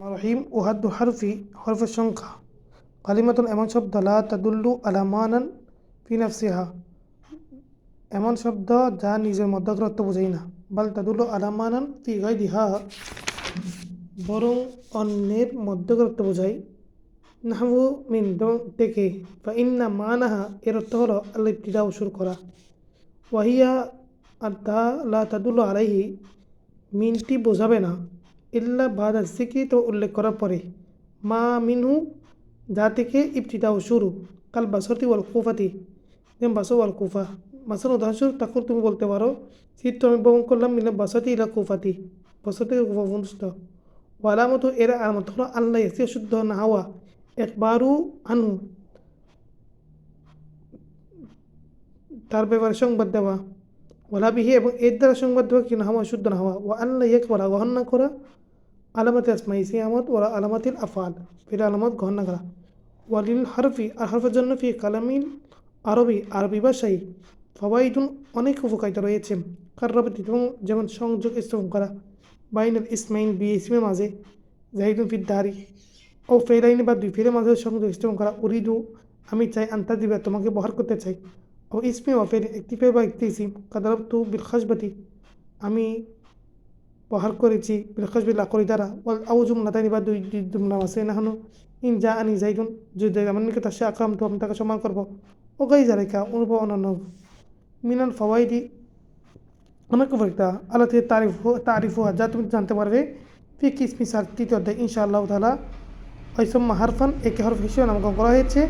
রহিম ওহাদ্দু Herfy হরফের সংখ্যা কালিমাতুন এমন শব্দ লা তাদুল্লু আলা মানান ফি নাফসিহা এমন শব্দ যা নিজের মধ্যকার অর্থ বোঝাই না বাল তাদুল্লু আলা মানান ফি গায়রিহা বরং অন্যের মধ্যকার অর্থ বোঝায় নাহু মিন থেকে বা ইন্না মানাহা এর অর্থ হলো আল ইবতিদা শুরু করা ওয়াহিয়া আর তা লা তাদুল্লু আলাইহি মিনটি বোঝাবে না ইল্লা বাদা জিক্রি উল্লেখ করার পরে মা মিনহু যা থেকে ইবতিদাউ শুরু কাল বাসরতি ওয়াল কুফাতি যেমন বাসর ওয়াল কুফা বাসর উদাহরণস্বরূপ তাকুর তুমি বলতে পারো শীত আমি ভ্রমণ করলাম মিলে বাসাতি ইলা কুফাতি বসর থেকে কুফা পর্যন্ত ওয়ালামতো এর আলামত হলো আল্লাহ ইয়াসিয়া শুদ্ধ না হওয়া একবারু আনু তার ব্যাপারে সংবাদ দেওয়া ওলা বিহি এবং এর দ্বারা সংবাদ দেওয়া কি না হওয়া শুদ্ধ না হওয়া ও আল্লাহ ইয়ে করা গ্রহণ না করা আলামত আসমাই সিয়ামত ওরা আলামাতিল আফাল ফির আলামত গ্রহণ না করা ওয়ালিল হারফি আর হারফের জন্য ফি কালামিল আরবি ভাষায় ফওয়াইদুন অনেক উপকারিতা রয়েছে কার্রাবতি এবং যেমন সংযোগ স্থাপন করা বাইনাল ইসমাইন বি ইসমের মাঝে জাহিদুন ফির দারি ও ফেরাইনি বা দুই ফিরের মাঝে সংযোগ স্থাপন করা উরিদু আমি চাই আন্তা দিবে তোমাকে বহার করতে চাই ও ইসমে ওয়াফের একটি ফের বা একটি ইসিম কাদারবতু বিল খাসবাতি আমি বহার করেছি বিল খাসবি লাকড়ি দ্বারা আউ জুমলাতানি বা দুই জুমলা আছে নাহানো ইন যা আনি জাইদুন যদি আমার নিকট আসে আকরাম তো আমি তাকে সম্মান করবো ও গাই জারেকা অনুভব অন্যান্য মিনাল ফওয়াইদি অনেক উপকারিতা আল্লাহ থেকে তারিফ যা তুমি জানতে পারবে ফি কিসমি সার তৃতীয় অধ্যায় ইনশাআল্লাহ তাআলা ঐসম্মা হারফান একে হরফ হিসেবে নামকরণ করা হয়েছে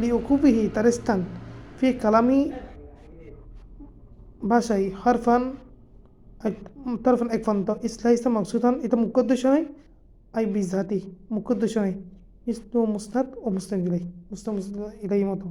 লিউকুবিহি তার স্থান ফি কালামি ভাষায় হরফান তারফান এক ফন্ত ইসলাহিস্তা মকসুদান এটা মুখ্য উদ্দেশ্য নয় আই বিজাতি মুখ্য উদ্দেশ্য নয় ইসলাম মুসনাদ ও মুসলিম ইলাই মুসলিম ইলাই মতো